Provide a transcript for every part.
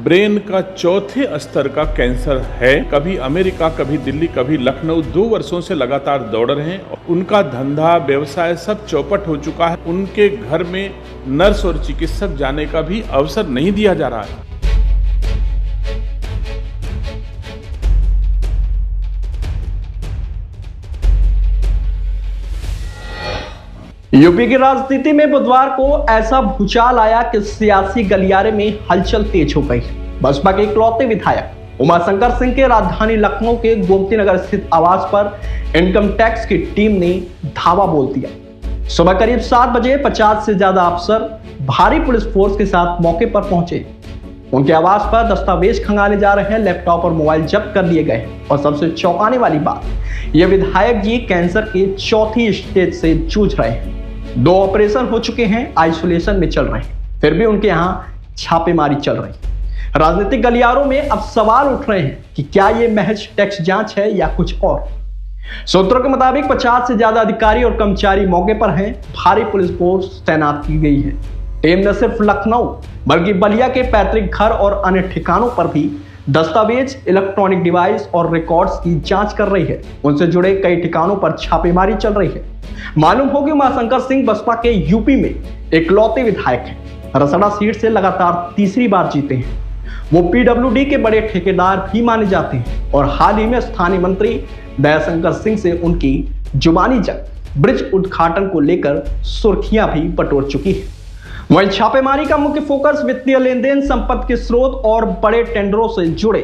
Brain का चौथे स्तर का कैंसर है। कभी अमेरिका, कभी दिल्ली, कभी लखनऊ 2 वर्षों से लगातार दौड़ रहे हैं। उनका धंधा व्यवसाय सब चौपट हो चुका है। उनके घर में नर्स और चिकित्सक जाने का भी अवसर नहीं दिया जा रहा है। यूपी की राजनीति में बुधवार को ऐसा भूचाल आया कि सियासी गलियारे में हलचल तेज हो गई। बसपा के इकलौते विधायक उमाशंकर सिंह के राजधानी लखनऊ के गोमती नगर स्थित आवास पर इनकम टैक्स की टीम ने धावा बोल दिया। सुबह करीब 7 बजे 50 से ज्यादा अफसर भारी पुलिस फोर्स के साथ मौके पर पहुंचे। उनके आवास पर दस्तावेज खंगाले जा रहे हैं, लैपटॉप और मोबाइल जब्त कर लिए गए और सबसे चौंकाने वाली बात, यह विधायक जी कैंसर के चौथी स्टेज से जूझ रहे हैं। 2 ऑपरेशन हो चुके हैं, आइसोलेशन में चल रहे हैं, फिर भी उनके यहाँ छापेमारी चल रही है। राजनीतिक गलियारों में अब सवाल उठ रहे हैं कि क्या यह महज टैक्स जांच है या कुछ और। सूत्रों के मुताबिक 50 से ज्यादा अधिकारी और कर्मचारी मौके पर हैं। भारी पुलिस फोर्स तैनात की गई है। टीम न सिर्फ लखनऊ बल्कि बलिया के पैतृक घर और अन्य ठिकानों पर भी दस्तावेज, इलेक्ट्रॉनिक डिवाइस और रिकॉर्ड्स की जांच कर रही है। उनसे जुड़े कई ठिकानों पर छापेमारी चल रही है। मालूम हो कि उमाशंकर सिंह बसपा के यूपी में इकलौते विधायक हैं। रसड़ा सीट से लगातार तीसरी बार जीते हैं। वो पीडब्ल्यूडी के बड़े ठेकेदार भी माने जाते हैं और हाल ही में स्थानीय मंत्री दयाशंकर सिंह से उनकी जुबानी जंग ब्रिज उद्घाटन को लेकर सुर्खियां भी बटोर चुकी है। वहीं छापेमारी का मुख्य फोकस वित्तीय लेन देन, संपत्ति के स्रोत और बड़े टेंडरों से जुड़े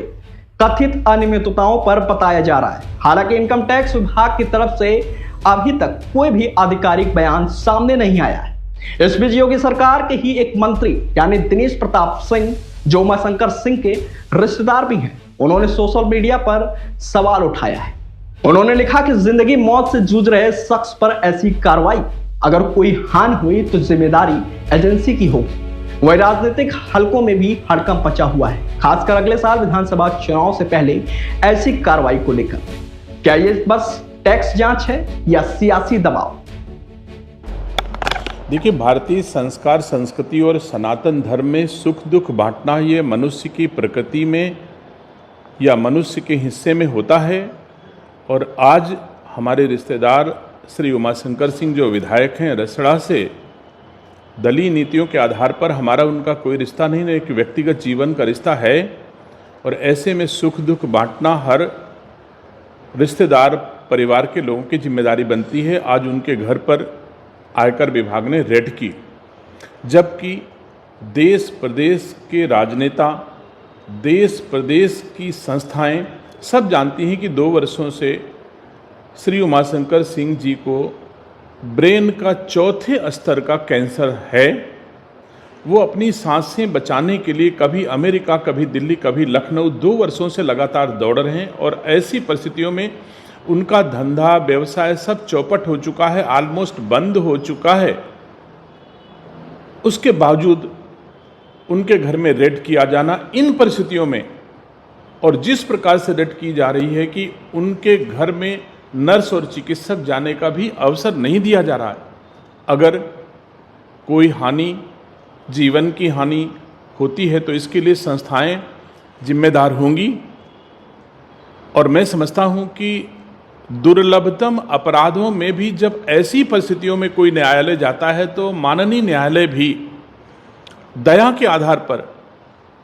कथित अनियमितताओं पर बताया जा रहा है। हालांकि इनकम टैक्स विभाग की तरफ से अभी तक कोई भी आधिकारिक बयान सामने नहीं आया है। इस बीच योगी सरकार के ही एक मंत्री यानी दिनेश प्रताप सिंह, जो उमाशंकर सिंह के रिश्तेदार भी हैं, उन्होंने सोशल मीडिया पर सवाल उठाया है। उन्होंने लिखा कि जिंदगी मौत से जूझ रहे शख्स पर ऐसी कार्रवाई, अगर कोई हानि हुई तो जिम्मेदारी एजेंसी की होगी। वही राजनीतिक हलकों में भी हड़कंप मचा हुआ है, खासकर अगले साल विधानसभा चुनाव से पहले ऐसी कार्रवाई को लेकर। क्या ये बस टैक्स जांच है या सियासी दबाव? देखिए, भारतीय संस्कार, संस्कृति और सनातन धर्म में सुख दुख बांटना ये मनुष्य की प्रकृति में या मनुष्य के हिस्से में होता है। और आज हमारे रिश्तेदार श्री उमाशंकर सिंह जो विधायक हैं रसड़ा से, दलीय नीतियों के आधार पर हमारा उनका कोई रिश्ता नहीं, एक व्यक्तिगत जीवन का रिश्ता है। और ऐसे में सुख दुख बांटना हर रिश्तेदार परिवार के लोगों की जिम्मेदारी बनती है। आज उनके घर पर आयकर विभाग ने रेड की, जबकि देश प्रदेश के राजनेता, देश प्रदेश की संस्थाएं सब जानती हैं कि 2 वर्षों से श्री उमाशंकर सिंह जी को ब्रेन का चौथे स्तर का कैंसर है। वो अपनी सांसें बचाने के लिए कभी अमेरिका, कभी दिल्ली, कभी लखनऊ 2 वर्षों से लगातार दौड़ रहे हैं। और ऐसी परिस्थितियों में उनका धंधा व्यवसाय सब चौपट हो चुका है, ऑलमोस्ट बंद हो चुका है। उसके बावजूद उनके घर में रेड किया जाना इन परिस्थितियों में, और जिस प्रकार से रेड की जा रही है कि उनके घर में नर्स और चिकित्सक जाने का भी अवसर नहीं दिया जा रहा है। अगर कोई हानि, जीवन की हानि होती है तो इसके लिए संस्थाएं जिम्मेदार होंगी। और मैं समझता हूं कि दुर्लभतम अपराधों में भी जब ऐसी परिस्थितियों में कोई न्यायालय जाता है तो माननीय न्यायालय भी दया के आधार पर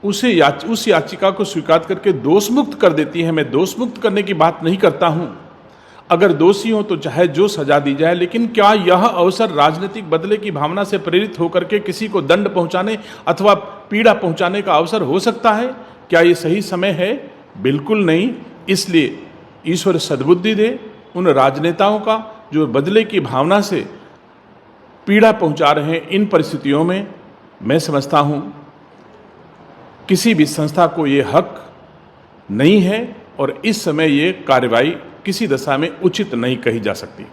उस याचिका को स्वीकार करके दोष मुक्त कर देती है। मैं दोष मुक्त करने की बात नहीं करता हूं, अगर दोषी हो तो चाहे जो सजा दी जाए, लेकिन क्या यह अवसर राजनीतिक बदले की भावना से प्रेरित होकर के किसी को दंड पहुंचाने अथवा पीड़ा पहुंचाने का अवसर हो सकता है? क्या ये सही समय है? बिल्कुल नहीं। इसलिए ईश्वर सद्बुद्धि दे उन राजनेताओं का जो बदले की भावना से पीड़ा पहुंचा रहे हैं। इन परिस्थितियों में मैं समझता हूं किसी भी संस्था को ये हक नहीं है और इस समय ये कार्रवाई किसी दशा में उचित नहीं कही जा सकती।